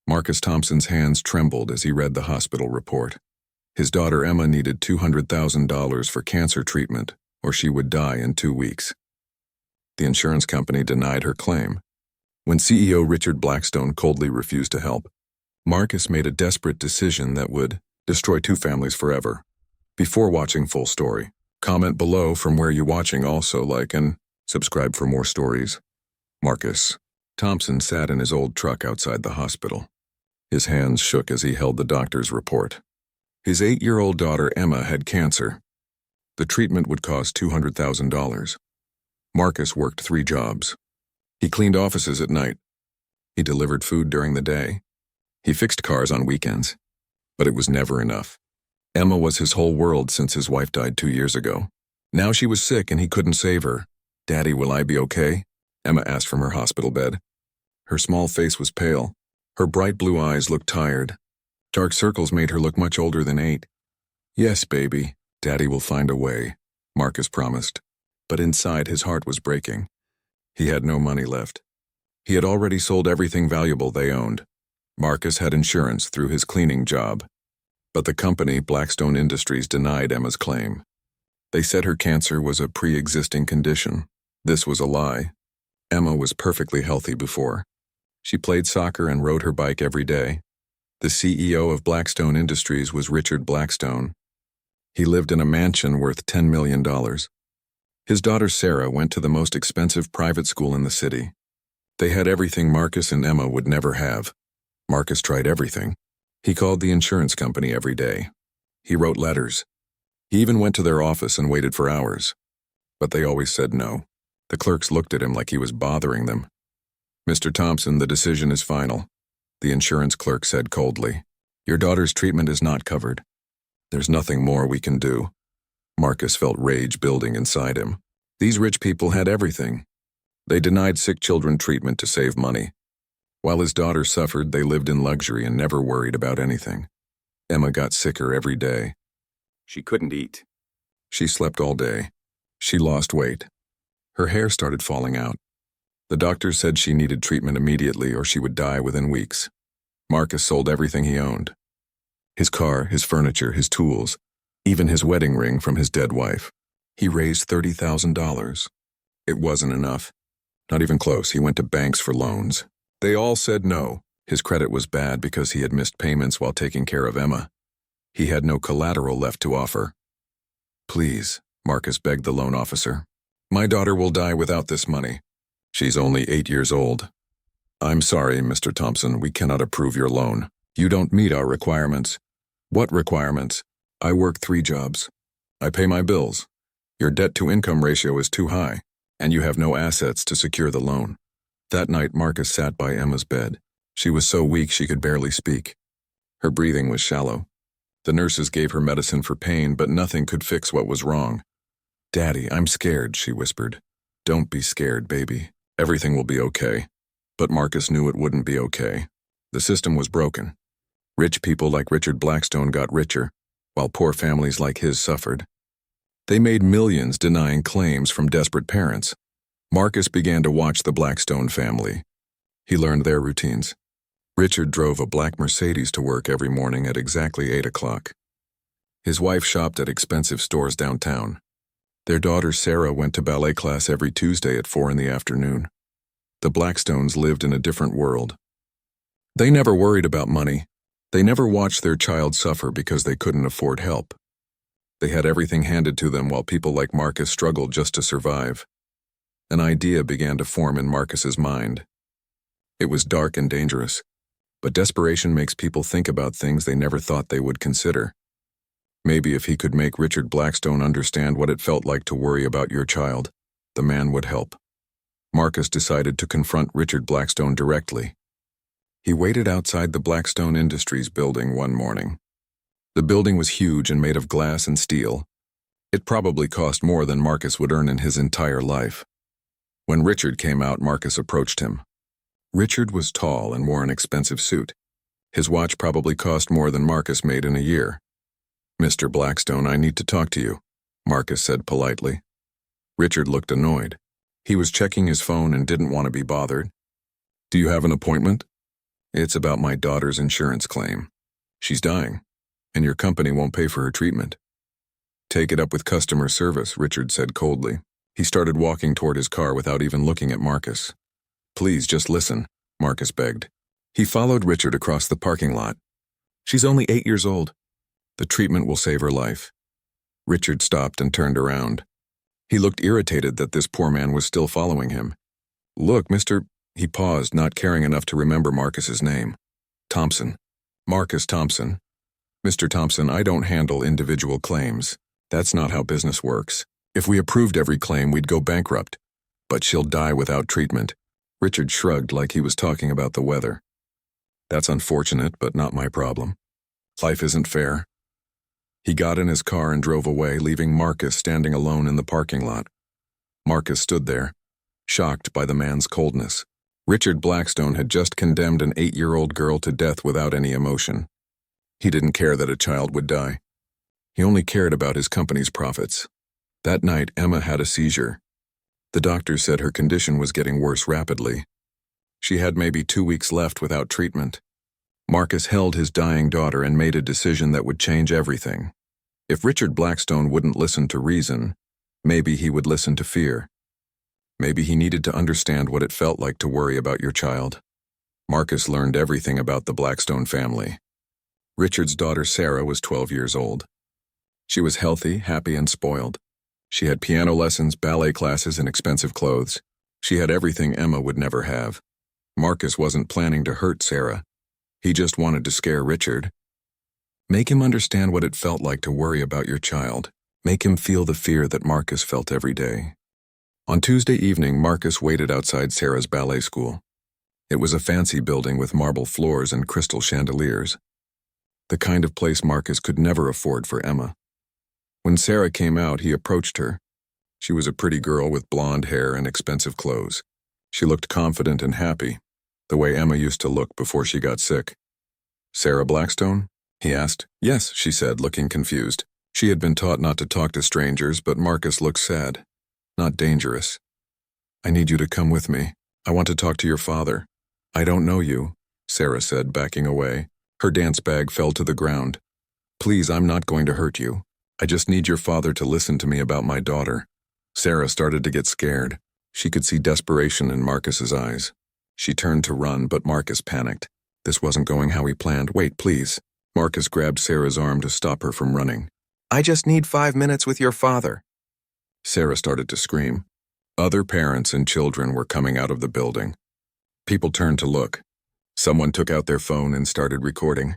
Marcus Thompson's hands trembled as he read the hospital report. His daughter Emma needed $200,000 for cancer treatment, or she would die in 2 weeks. The insurance company denied her claim. When CEO Richard Blackstone coldly refused to help, Marcus made a desperate decision that would destroy 2 families forever. Before watching full story, comment below from where you're watching, also like and subscribe for more stories. Marcus Thompson sat in his old truck outside the hospital. His hands shook as he held the doctor's report. His 8-year-old daughter Emma had cancer. The treatment would cost $200,000. Marcus worked 3 jobs. He cleaned offices at night. He delivered food during the day. He fixed cars on weekends. But it was never enough. Emma was his whole world since his wife died 2 years ago. Now she was sick and he couldn't save her. "Daddy, will I be okay?" Emma asked from her hospital bed. Her small face was pale. Her bright blue eyes looked tired. Dark circles made her look much older than 8. "Yes, baby, Daddy will find a way," Marcus promised. But inside his heart was breaking. He had no money left. He had already sold everything valuable they owned. Marcus had insurance through his cleaning job. But the company, Blackstone Industries, denied Emma's claim. They said her cancer was a pre-existing condition. This was a lie. Emma was perfectly healthy before. She played soccer and rode her bike every day. The CEO of Blackstone Industries was Richard Blackstone. He lived in a mansion worth $10 million. His daughter Sarah went to the most expensive private school in the city. They had everything Marcus and Emma would never have. Marcus tried everything. He called the insurance company every day. He wrote letters. He even went to their office and waited for hours. But they always said no. The clerks looked at him like he was bothering them. "Mr. Thompson, the decision is final," the insurance clerk said coldly. "Your daughter's treatment is not covered. There's nothing more we can do." Marcus felt rage building inside him. These rich people had everything. They denied sick children treatment to save money. While his daughter suffered, they lived in luxury and never worried about anything. Emma got sicker every day. She couldn't eat. She slept all day. She lost weight. Her hair started falling out. The doctor said she needed treatment immediately or she would die within weeks. Marcus sold everything he owned. His car, his furniture, his tools, even his wedding ring from his dead wife. He raised $30,000. It wasn't enough. Not even close. He went to banks for loans. They all said no. His credit was bad because he had missed payments while taking care of Emma. He had no collateral left to offer. "Please," Marcus begged the loan officer. "My daughter will die without this money. She's only 8 years old." "I'm sorry, Mr. Thompson, we cannot approve your loan. You don't meet our requirements." "What requirements?" "I work 3 jobs. I pay my bills. Your debt-to-income ratio is too high, and you have no assets to secure the loan." That night, Marcus sat by Emma's bed. She was so weak she could barely speak. Her breathing was shallow. The nurses gave her medicine for pain, but nothing could fix what was wrong. "Daddy, I'm scared," she whispered. "Don't be scared, baby. Everything will be okay." But Marcus knew it wouldn't be okay. The system was broken. Rich people like Richard Blackstone got richer, while poor families like his suffered. They made millions denying claims from desperate parents. Marcus began to watch the Blackstone family. He learned their routines. Richard drove a black Mercedes to work every morning at exactly 8 o'clock. His wife shopped at expensive stores downtown. Their daughter Sarah went to ballet class every Tuesday at 4 in the afternoon. The Blackstones lived in a different world. They never worried about money. They never watched their child suffer because they couldn't afford help. They had everything handed to them while people like Marcus struggled just to survive. An idea began to form in Marcus's mind. It was dark and dangerous, but desperation makes people think about things they never thought they would consider. Maybe if he could make Richard Blackstone understand what it felt like to worry about your child, the man would help. Marcus decided to confront Richard Blackstone directly. He waited outside the Blackstone Industries building one morning. The building was huge and made of glass and steel. It probably cost more than Marcus would earn in his entire life. When Richard came out, Marcus approached him. Richard was tall and wore an expensive suit. His watch probably cost more than Marcus made in a year. "Mr. Blackstone, I need to talk to you," Marcus said politely. Richard looked annoyed. He was checking his phone and didn't want to be bothered. "Do you have an appointment?" It's about my daughter's insurance claim. She's dying, and your company won't pay for her treatment. Take it up with customer service, Richard said coldly. He started walking toward his car without even looking at Marcus. Please, just listen, Marcus begged. He followed Richard across the parking lot. She's only 8 years old. The treatment will save her life. Richard stopped and turned around. He looked irritated that this poor man was still following him. Look, Mr. He paused, not caring enough to remember Marcus's name. Thompson. Marcus Thompson. Mr. Thompson, I don't handle individual claims. That's not how business works. If we approved every claim, we'd go bankrupt. But she'll die without treatment. Richard shrugged like he was talking about the weather. That's unfortunate, but not my problem. Life isn't fair. He got in his car and drove away, leaving Marcus standing alone in the parking lot. Marcus stood there, shocked by the man's coldness. Richard Blackstone had just condemned an 8-year-old girl to death without any emotion. He didn't care that a child would die. He only cared about his company's profits. That night, Emma had a seizure. The doctor said her condition was getting worse rapidly. She had maybe 2 weeks left without treatment. Marcus held his dying daughter and made a decision that would change everything. If Richard Blackstone wouldn't listen to reason, maybe he would listen to fear. Maybe he needed to understand what it felt like to worry about your child. Marcus learned everything about the Blackstone family. Richard's daughter Sarah was 12 years old. She was healthy, happy, and spoiled. She had piano lessons, ballet classes, and expensive clothes. She had everything Emma would never have. Marcus wasn't planning to hurt Sarah. He just wanted to scare Richard. Make him understand what it felt like to worry about your child. Make him feel the fear that Marcus felt every day. On Tuesday evening, Marcus waited outside Sarah's ballet school. It was a fancy building with marble floors and crystal chandeliers. The kind of place Marcus could never afford for Emma. When Sarah came out, he approached her. She was a pretty girl with blonde hair and expensive clothes. She looked confident and happy, the way Emma used to look before she got sick. Sarah Blackstone? He asked. Yes, she said, looking confused. She had been taught not to talk to strangers, but Marcus looked sad, not dangerous. I need you to come with me. I want to talk to your father. I don't know you, Sarah said, backing away. Her dance bag fell to the ground. Please, I'm not going to hurt you. I just need your father to listen to me about my daughter. Sarah started to get scared. She could see desperation in Marcus's eyes. She turned to run, but Marcus panicked. This wasn't going how he planned. Wait, please. Marcus grabbed Sarah's arm to stop her from running. I just need 5 minutes with your father. Sarah started to scream. Other parents and children were coming out of the building. People turned to look. Someone took out their phone and started recording.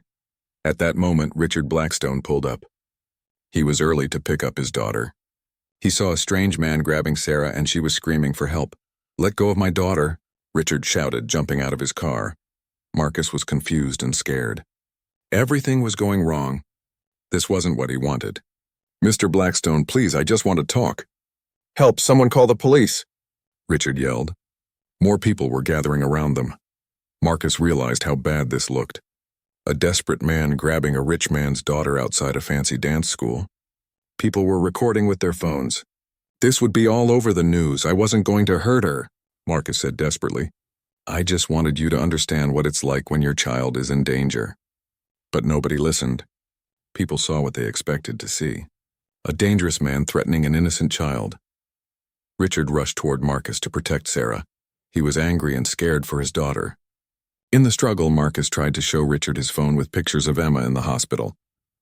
At that moment, Richard Blackstone pulled up. He was early to pick up his daughter. He saw a strange man grabbing Sarah and she was screaming for help. Let go of my daughter, Richard shouted, jumping out of his car. Marcus was confused and scared. Everything was going wrong. This wasn't what he wanted. Mr. Blackstone, please, I just want to talk. Help, someone call the police, Richard yelled. More people were gathering around them. Marcus realized how bad this looked. A desperate man grabbing a rich man's daughter outside a fancy dance school. People were recording with their phones. This would be all over the news. I wasn't going to hurt her, Marcus said desperately. I just wanted you to understand what it's like when your child is in danger. But nobody listened. People saw what they expected to see. A dangerous man threatening an innocent child. Richard rushed toward Marcus to protect Sarah. He was angry and scared for his daughter. In the struggle, Marcus tried to show Richard his phone with pictures of Emma in the hospital.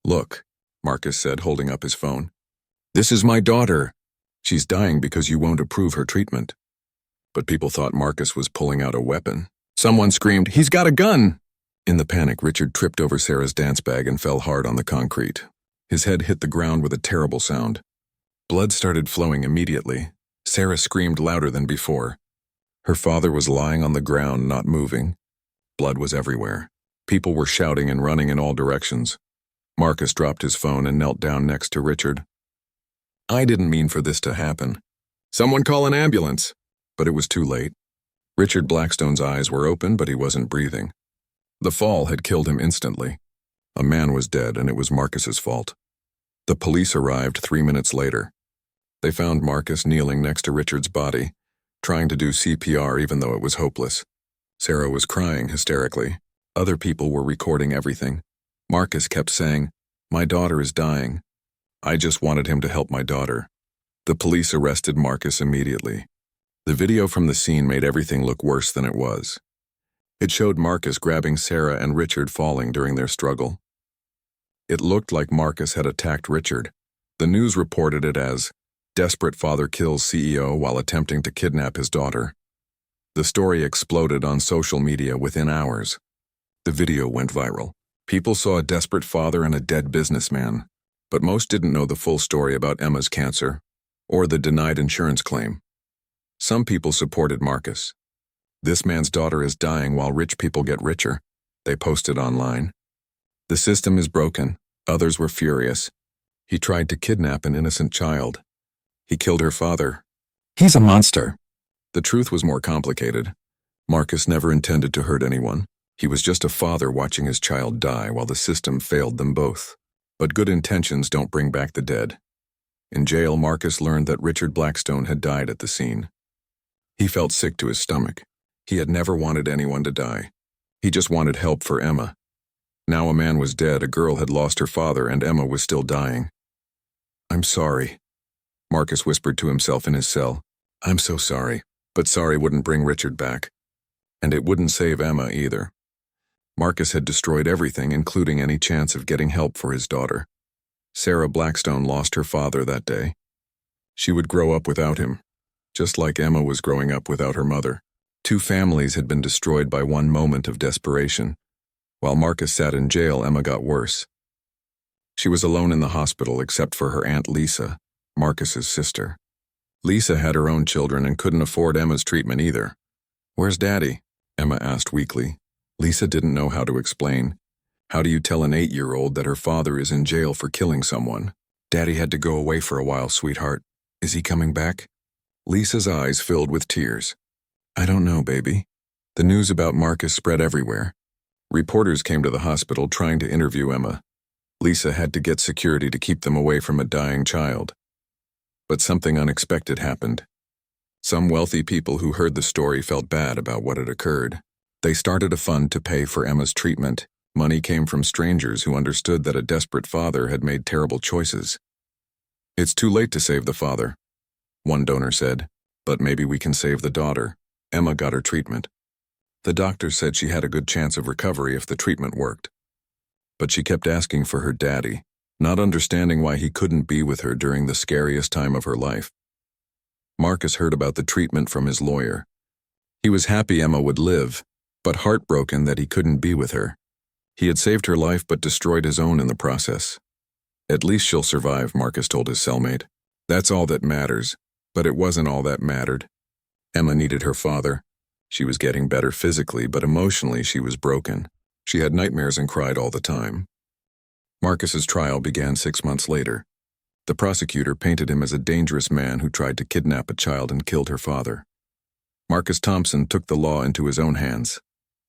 Look, Marcus said, holding up his phone. This is my daughter. She's dying because you won't approve her treatment. But people thought Marcus was pulling out a weapon. Someone screamed, he's got a gun! In the panic, Richard tripped over Sarah's dance bag and fell hard on the concrete. His head hit the ground with a terrible sound. Blood started flowing immediately. Sarah screamed louder than before. Her father was lying on the ground, not moving. Blood was everywhere. People were shouting and running in all directions. Marcus dropped his phone and knelt down next to Richard. I didn't mean for this to happen. Someone call an ambulance. But it was too late. Richard Blackstone's eyes were open, but he wasn't breathing. The fall had killed him instantly. A man was dead, and it was Marcus's fault. The police arrived 3 minutes later. They found Marcus kneeling next to Richard's body, trying to do CPR even though it was hopeless. Sarah was crying hysterically. Other people were recording everything. Marcus kept saying, "My daughter is dying. I just wanted him to help my daughter." The police arrested Marcus immediately. The video from the scene made everything look worse than it was. It showed Marcus grabbing Sarah and Richard falling during their struggle. It looked like Marcus had attacked Richard. The news reported it as, "Desperate father kills CEO while attempting to kidnap his daughter." The story exploded on social media within hours. The video went viral. People saw a desperate father and a dead businessman, but most didn't know the full story about Emma's cancer or the denied insurance claim. Some people supported Marcus. "This man's daughter is dying while rich people get richer," they posted online. "The system is broken." Others were furious. "He tried to kidnap an innocent child. He killed her father. He's a monster." The truth was more complicated. Marcus never intended to hurt anyone. He was just a father watching his child die while the system failed them both. But good intentions don't bring back the dead. In jail, Marcus learned that Richard Blackstone had died at the scene. He felt sick to his stomach. He had never wanted anyone to die. He just wanted help for Emma. Now a man was dead, a girl had lost her father, and Emma was still dying. "I'm sorry," Marcus whispered to himself in his cell. "I'm so sorry." But sorry wouldn't bring Richard back. And it wouldn't save Emma either. Marcus had destroyed everything, including any chance of getting help for his daughter. Sarah Blackstone lost her father that day. She would grow up without him, just like Emma was growing up without her mother. Two families had been destroyed by one moment of desperation. While Marcus sat in jail, Emma got worse. She was alone in the hospital except for her Aunt Lisa, Marcus's sister. Lisa had her own children and couldn't afford Emma's treatment either. "Where's Daddy?" Emma asked weakly. Lisa didn't know how to explain. How do you tell an 8-year-old that her father is in jail for killing someone? "Daddy had to go away for a while, sweetheart. Is he coming back?" Lisa's eyes filled with tears. "I don't know, baby." The news about Marcus spread everywhere. Reporters came to the hospital trying to interview Emma. Lisa had to get security to keep them away from a dying child. But something unexpected happened. Some wealthy people who heard the story felt bad about what had occurred. They started a fund to pay for Emma's treatment. Money came from strangers who understood that a desperate father had made terrible choices. "It's too late to save the father," one donor said, "but maybe we can save the daughter." Emma got her treatment. The doctor said she had a good chance of recovery if the treatment worked. But she kept asking for her daddy, not understanding why he couldn't be with her during the scariest time of her life. Marcus heard about the treatment from his lawyer. He was happy Emma would live, but heartbroken that he couldn't be with her. He had saved her life but destroyed his own in the process. "At least she'll survive," Marcus told his cellmate. "That's all that matters." But it wasn't all that mattered. Emma needed her father. She was getting better physically, but emotionally she was broken. She had nightmares and cried all the time. Marcus's trial began 6 months later. The prosecutor painted him as a dangerous man who tried to kidnap a child and killed her father. Marcus Thompson took the law into his own hands.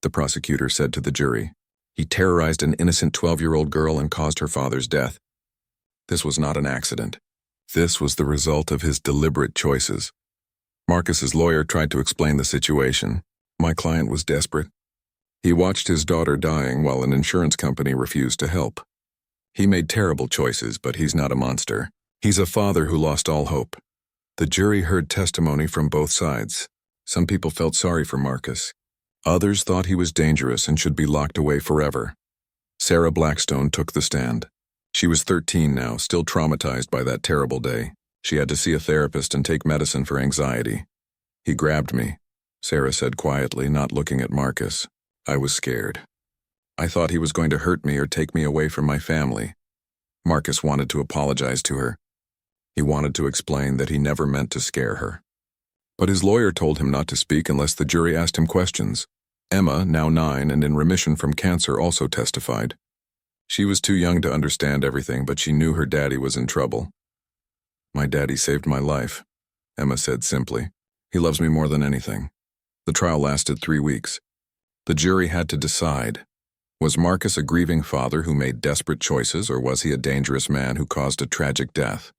The prosecutor said to the jury, "He terrorized an innocent 12-year-old girl and caused her father's death. This was not an accident. This was the result of his deliberate choices." Marcus's lawyer tried to explain the situation. "My client was desperate. He watched his daughter dying while an insurance company refused to help. He made terrible choices, but he's not a monster. He's a father who lost all hope." The jury heard testimony from both sides. Some people felt sorry for Marcus. Others thought he was dangerous and should be locked away forever. Sarah Blackstone took the stand. She was 13 now, still traumatized by that terrible day. She had to see a therapist and take medicine for anxiety. "He grabbed me," Sarah said quietly, not looking at Marcus. "I was scared. I thought he was going to hurt me or take me away from my family." Marcus wanted to apologize to her. He wanted to explain that he never meant to scare her. But his lawyer told him not to speak unless the jury asked him questions. Emma, now 9 and in remission from cancer, also testified. She was too young to understand everything, but she knew her daddy was in trouble. "My daddy saved my life," Emma said simply. "He loves me more than anything." The trial lasted 3 weeks. The jury had to decide. Was Marcus a grieving father who made desperate choices, or was he a dangerous man who caused a tragic death?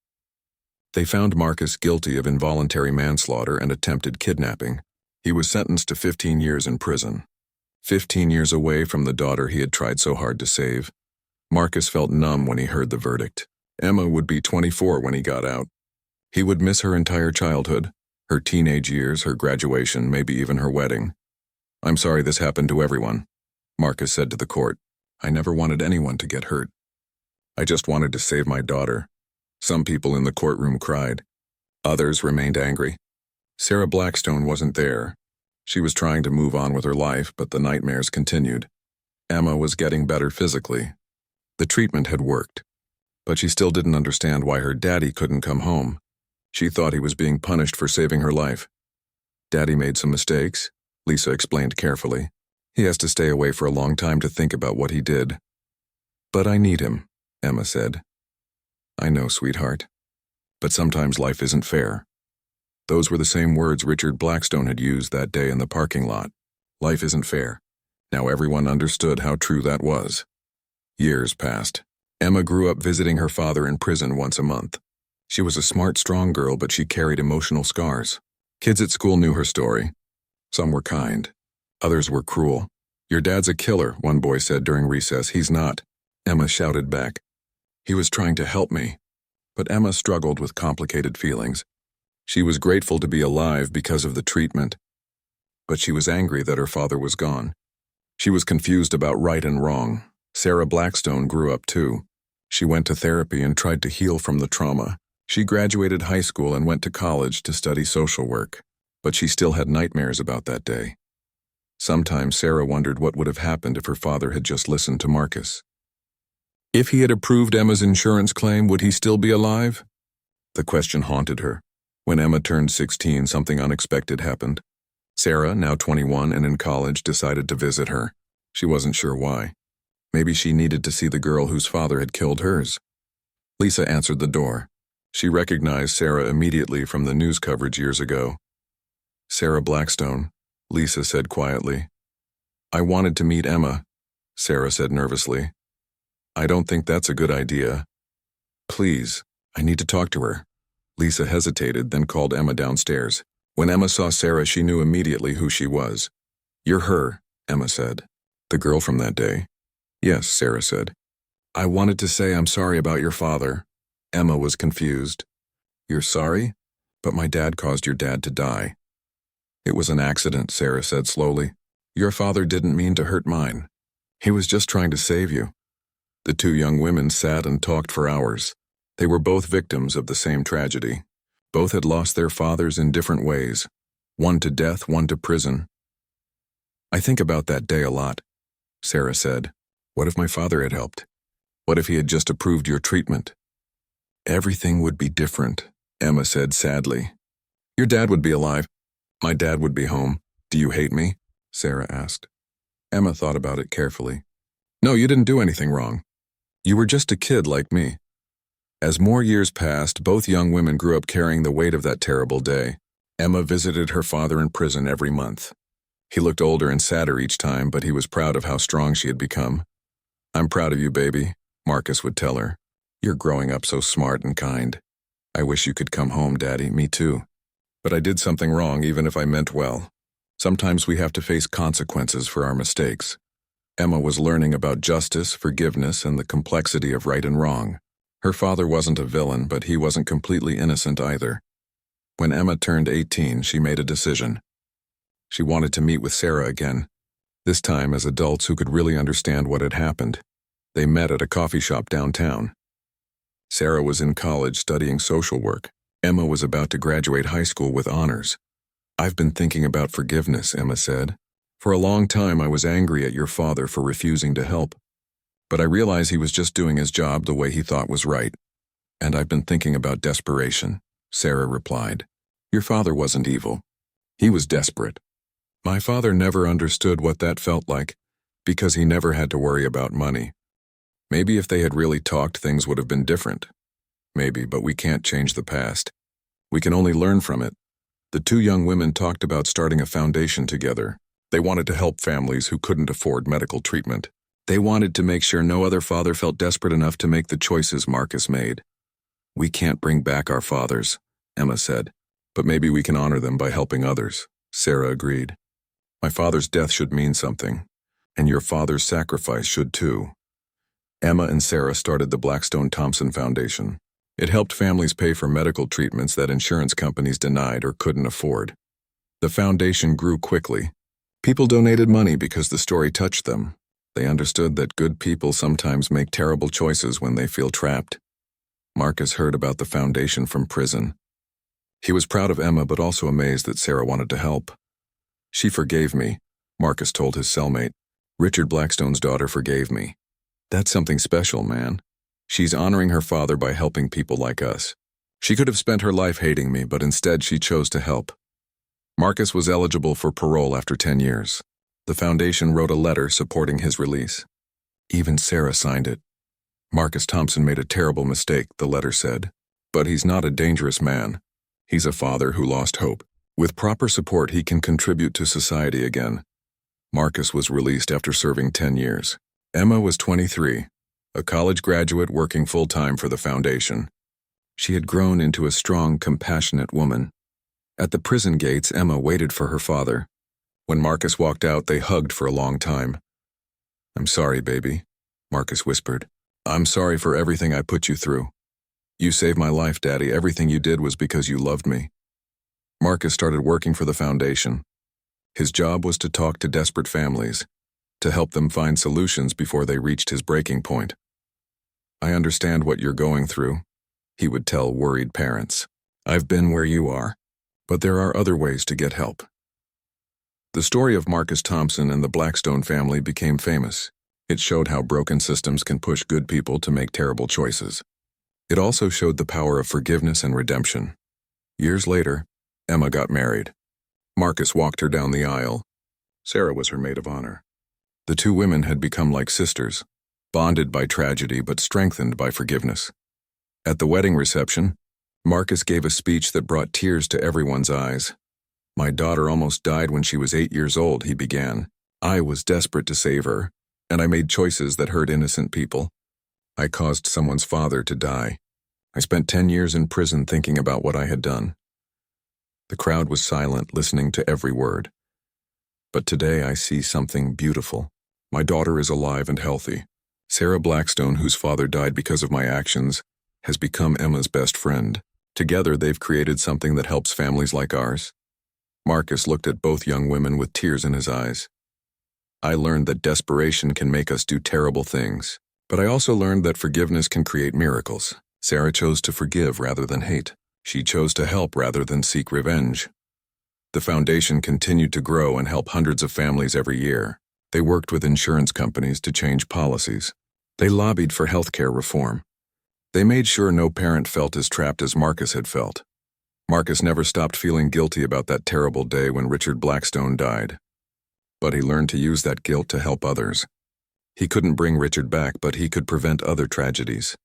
They found Marcus guilty of involuntary manslaughter and attempted kidnapping. He was sentenced to 15 years in prison. 15 years away from the daughter he had tried so hard to save. Marcus felt numb when he heard the verdict. Emma would be 24 when he got out. He would miss her entire childhood, her teenage years, her graduation, maybe even her wedding. "I'm sorry this happened to everyone," Marcus said to the court. "I never wanted anyone to get hurt. I just wanted to save my daughter." Some people in the courtroom cried. Others remained angry. Sarah Blackstone wasn't there. She was trying to move on with her life, but the nightmares continued. Emma was getting better physically. The treatment had worked, but she still didn't understand why her daddy couldn't come home. She thought he was being punished for saving her life. "Daddy made some mistakes," Lisa explained carefully. "He has to stay away for a long time to think about what he did." "But I need him," Emma said. "I know, sweetheart. But sometimes life isn't fair." Those were the same words Richard Blackstone had used that day in the parking lot. Life isn't fair. Now everyone understood how true that was. Years passed. Emma grew up visiting her father in prison once a month. She was a smart, strong girl, but she carried emotional scars. Kids at school knew her story. Some were kind. Others were cruel. "Your dad's a killer," one boy said during recess. "He's not," Emma shouted back. "He was trying to help me." But Emma struggled with complicated feelings. She was grateful to be alive because of the treatment, but she was angry that her father was gone. She was confused about right and wrong. Sarah Blackstone grew up too. She went to therapy and tried to heal from the trauma. She graduated high school and went to college to study social work, but she still had nightmares about that day. Sometimes Sarah wondered what would have happened if her father had just listened to Marcus. If he had approved Emma's insurance claim, would he still be alive? The question haunted her. When Emma turned 16, something unexpected happened. Sarah, now 21 and in college, decided to visit her. She wasn't sure why. Maybe she needed to see the girl whose father had killed hers. Lisa answered the door. She recognized Sarah immediately from the news coverage years ago. "Sarah Blackstone," Lisa said quietly. "I wanted to meet Emma," Sarah said nervously. "I don't think that's a good idea. Please, I need to talk to her." Lisa hesitated, then called Emma downstairs. When Emma saw Sarah, she knew immediately who she was. "You're her," Emma said. "The girl from that day?" "Yes," Sarah said. "I wanted to say I'm sorry about your father." Emma was confused. "You're sorry? But my dad caused your dad to die." "It was an accident," Sarah said slowly. "Your father didn't mean to hurt mine. He was just trying to save you." The two young women sat and talked for hours. They were both victims of the same tragedy. Both had lost their fathers in different ways. One to death, one to prison. "I think about that day a lot," Sarah said. "What if my father had helped? What if he had just approved your treatment?" "Everything would be different," Emma said sadly. "Your dad would be alive. My dad would be home." "Do you hate me?" Sarah asked. Emma thought about it carefully. "No, you didn't do anything wrong. You were just a kid like me." As more years passed, both young women grew up carrying the weight of that terrible day. Emma visited her father in prison every month. He looked older and sadder each time, but he was proud of how strong she had become. "I'm proud of you, baby," Marcus would tell her. "You're growing up so smart and kind. I wish you could come home, Daddy. Me too. But I did something wrong, even if I meant well. Sometimes we have to face consequences for our mistakes." Emma was learning about justice, forgiveness, and the complexity of right and wrong. Her father wasn't a villain, but he wasn't completely innocent either. When Emma turned 18, she made a decision. She wanted to meet with Sarah again, this time as adults who could really understand what had happened. They met at a coffee shop downtown. Sarah was in college studying social work. Emma was about to graduate high school with honors. "I've been thinking about forgiveness," Emma said. "For a long time I was angry at your father for refusing to help. But I realize he was just doing his job the way he thought was right. And I've been thinking about desperation," Sarah replied. "Your father wasn't evil. He was desperate. My father never understood what that felt like, because he never had to worry about money. Maybe if they had really talked, things would have been different. Maybe, but we can't change the past. We can only learn from it." The two young women talked about starting a foundation together. They wanted to help families who couldn't afford medical treatment. They wanted to make sure no other father felt desperate enough to make the choices Marcus made. "We can't bring back our fathers," Emma said, "but maybe we can honor them by helping others," Sarah agreed. "My father's death should mean something. and your father's sacrifice should too. Emma and Sarah started the Blackstone-Thompson Foundation. It helped families pay for medical treatments that insurance companies denied or couldn't afford. The foundation grew quickly. People donated money because the story touched them. They understood that good people sometimes make terrible choices when they feel trapped. Marcus heard about the foundation from prison. He was proud of Emma but also amazed that Sarah wanted to help. "She forgave me," Marcus told his cellmate. "Richard Blackstone's daughter forgave me. That's something special, man. She's honoring her father by helping people like us. She could have spent her life hating me, but instead she chose to help." Marcus was eligible for parole after 10 years. The foundation wrote a letter supporting his release. Even Sarah signed it. "Marcus Thompson made a terrible mistake," the letter said. "But he's not a dangerous man. He's a father who lost hope. With proper support, he can contribute to society again." Marcus was released after serving 10 years. Emma was 23, a college graduate working full-time for the foundation. She had grown into a strong, compassionate woman. At the prison gates, Emma waited for her father. When Marcus walked out, they hugged for a long time. "I'm sorry, baby," Marcus whispered. "I'm sorry for everything I put you through. You saved my life, Daddy. Everything you did was because you loved me." Marcus started working for the foundation. His job was to talk to desperate families, to help them find solutions before they reached his breaking point. "I understand what you're going through," he would tell worried parents. "I've been where you are, but there are other ways to get help." The story of Marcus Thompson and the Blackstone family became famous. It showed how broken systems can push good people to make terrible choices. It also showed the power of forgiveness and redemption. Years later, Emma got married. Marcus walked her down the aisle. Sarah was her maid of honor. The two women had become like sisters, bonded by tragedy but strengthened by forgiveness. At the wedding reception, Marcus gave a speech that brought tears to everyone's eyes. "My daughter almost died when she was 8 years old," he began. "I was desperate to save her, and I made choices that hurt innocent people. I caused someone's father to die. I spent 10 years in prison thinking about what I had done." The crowd was silent, listening to every word. "But today I see something beautiful. My daughter is alive and healthy. Sarah Blackstone, whose father died because of my actions, has become Emma's best friend. Together they've created something that helps families like ours." Marcus looked at both young women with tears in his eyes. "I learned that desperation can make us do terrible things, but I also learned that forgiveness can create miracles. Sarah chose to forgive rather than hate. She chose to help rather than seek revenge." The foundation continued to grow and help hundreds of families every year. They worked with insurance companies to change policies. They lobbied for healthcare reform. They made sure no parent felt as trapped as Marcus had felt. Marcus never stopped feeling guilty about that terrible day when Richard Blackstone died. But he learned to use that guilt to help others. He couldn't bring Richard back, but he could prevent other tragedies.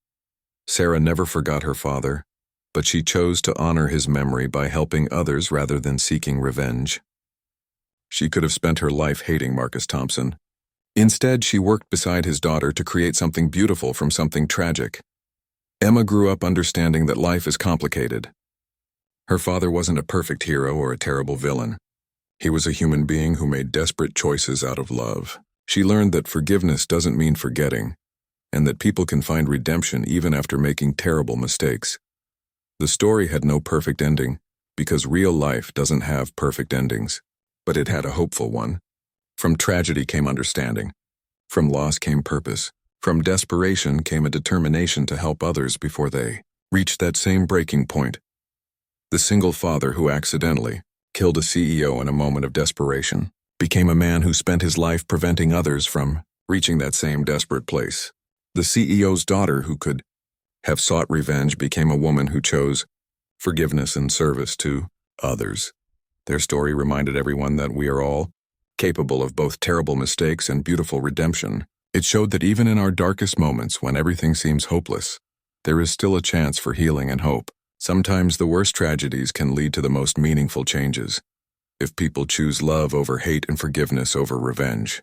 Sarah never forgot her father, but she chose to honor his memory by helping others rather than seeking revenge. She could have spent her life hating Marcus Thompson. Instead, she worked beside his daughter to create something beautiful from something tragic. Emma grew up understanding that life is complicated. Her father wasn't a perfect hero or a terrible villain. He was a human being who made desperate choices out of love. She learned that forgiveness doesn't mean forgetting, and that people can find redemption even after making terrible mistakes. The story had no perfect ending, because real life doesn't have perfect endings, but it had a hopeful one. From tragedy came understanding. From loss came purpose. From desperation came a determination to help others before they reached that same breaking point. The single father who accidentally killed a CEO in a moment of desperation became a man who spent his life preventing others from reaching that same desperate place. The CEO's daughter who could have sought revenge became a woman who chose forgiveness and service to others. Their story reminded everyone that we are all capable of both terrible mistakes and beautiful redemption. It showed that even in our darkest moments, when everything seems hopeless, there is still a chance for healing and hope. Sometimes the worst tragedies can lead to the most meaningful changes, if people choose love over hate and forgiveness over revenge.